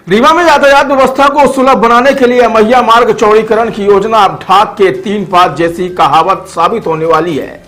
रीवा में यातायात व्यवस्था को सुलभ बनाने के लिए अमैया मार्ग चौड़ीकरण की योजना अब ढाक के 3 पात जैसी कहावत साबित होने वाली है।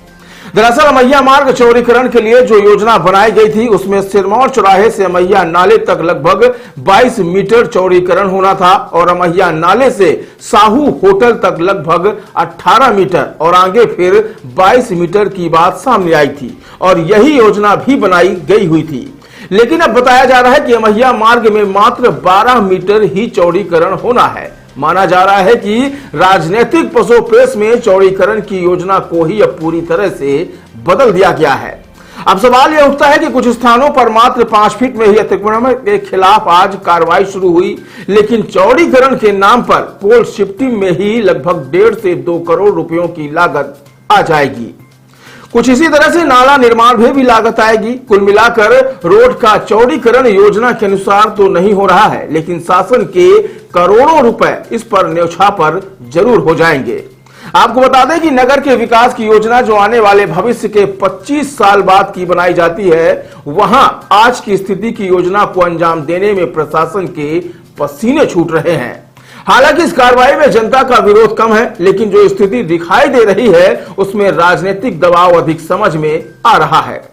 दरअसल अमैया मार्ग चौड़ीकरण के लिए जो योजना बनाई गई थी उसमें सिरमौर चौराहे से अमैया नाले तक लगभग 22 मीटर चौड़ीकरण होना था और अमैया नाले से साहू होटल तक लगभग 18 मीटर और आगे फिर 22 मीटर की बात सामने आई थी और यही योजना भी बनाई गई हुई थी। लेकिन अब बताया जा रहा है कि अमैया मार्ग में मात्र 12 मीटर ही चौड़ीकरण होना है। माना जा रहा है कि राजनीतिक पसोपेश में चौड़ीकरण की योजना को ही अब पूरी तरह से बदल दिया गया है। अब सवाल यह उठता है कि कुछ स्थानों पर मात्र 5 फीट में ही अतिक्रमण के खिलाफ आज कार्रवाई शुरू हुई, लेकिन चौड़ीकरण के नाम पर पोल शिफ्टिंग में ही लगभग 1.5 से 2 करोड़ रुपयों की लागत आ जाएगी। कुछ इसी तरह से नाला निर्माण में भी लागत आएगी। कुल मिलाकर रोड का चौड़ीकरण योजना के अनुसार तो नहीं हो रहा है, लेकिन शासन के करोड़ों रुपए इस पर न्यौछावर जरूर हो जाएंगे। आपको बता दें कि नगर के विकास की योजना जो आने वाले भविष्य के 25 साल बाद की बनाई जाती है, वहां आज की स्थिति की योजना को अंजाम देने में प्रशासन के पसीने छूट रहे हैं। हालांकि इस कार्रवाई में जनता का विरोध कम है, लेकिन जो स्थिति दिखाई दे रही है उसमें राजनीतिक दबाव अधिक समझ में आ रहा है।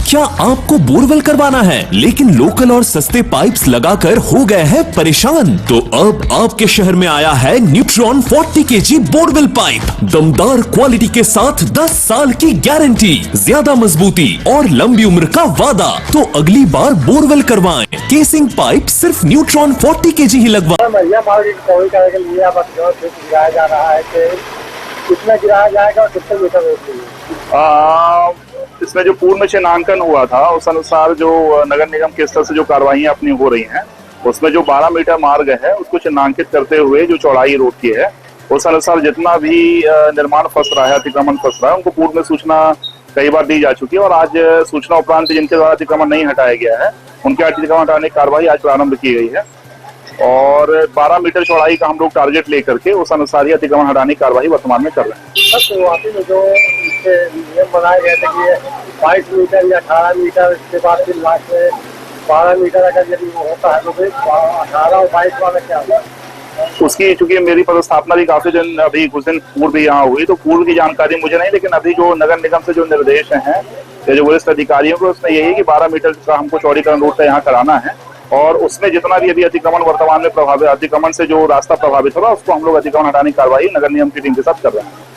क्या आपको बोरवेल करवाना है लेकिन लोकल और सस्ते पाइप्स लगाकर हो गए हैं परेशान? तो अब आपके शहर में आया है न्यूट्रॉन 40 kg बोरवेल पाइप। दमदार क्वालिटी के साथ 10 साल की गारंटी, ज्यादा मजबूती और लंबी उम्र का वादा। तो अगली बार बोरवेल करवाएं। केसिंग पाइप सिर्फ न्यूट्रॉन 40 kg ही लगवाएं। गिराया जा रहा है कि कितना गिराया जाएगा और कितने मीटर होगी? इसमें जो पूर्व में चिन्हांकन हुआ था उस अनुसार जो नगर निगम के स्तर से जो कार्रवाइयां अपनी हो रही हैं, उसमें जो 12 मीटर मार्ग है उसको चिन्हांकित करते हुए जो चौड़ाई रोड की है उस अनुसार जितना भी निर्माण फंस रहा है, अतिक्रमण फंस रहा है, उनको पूर्व में सूचना कई बार दी जा चुकी है और आज सूचना उपरांत जिनके द्वारा अतिक्रमण नहीं हटाया गया है उनके अतिक्रमण हटाने की कार्रवाई आज प्रारंभ की गई है और 12 मीटर चौड़ाई का हम लोग टारगेट लेकर के उस अनुसार ही अतिक्रमण हटाने की कार्रवाई वर्तमान में कर रहे हैं। शुरुआती में जो नियम बनाए गए थे कि 22 मीटर या 18 मीटर, इसके बाद फिर लास्ट में 12 मीटर अगर यदि होता है तो फिर 18 और 22 वाला क्या होगा? उसकी चूंकि मेरी पदस्थापना भी काफी दिन अभी कुछ दिन पूर्व भी यहाँ हुई तो पूर्व की जानकारी मुझे नहीं, लेकिन अभी जो नगर निगम से जो निर्देश हैं जो वरिष्ठ अधिकारियों को उसमें यही कि 12 मीटर का हमको चौड़ीकरण रोड का यहाँ कराना है और उसमें जितना भी अभी अतिक्रमण वर्तमान में प्रभावित, अतिक्रमण से जो रास्ता प्रभावित हो रहा है उसको हम लोग अतिक्रमण हटाने की कार्रवाई नगर निगम की टीम के साथ कर रहे हैं।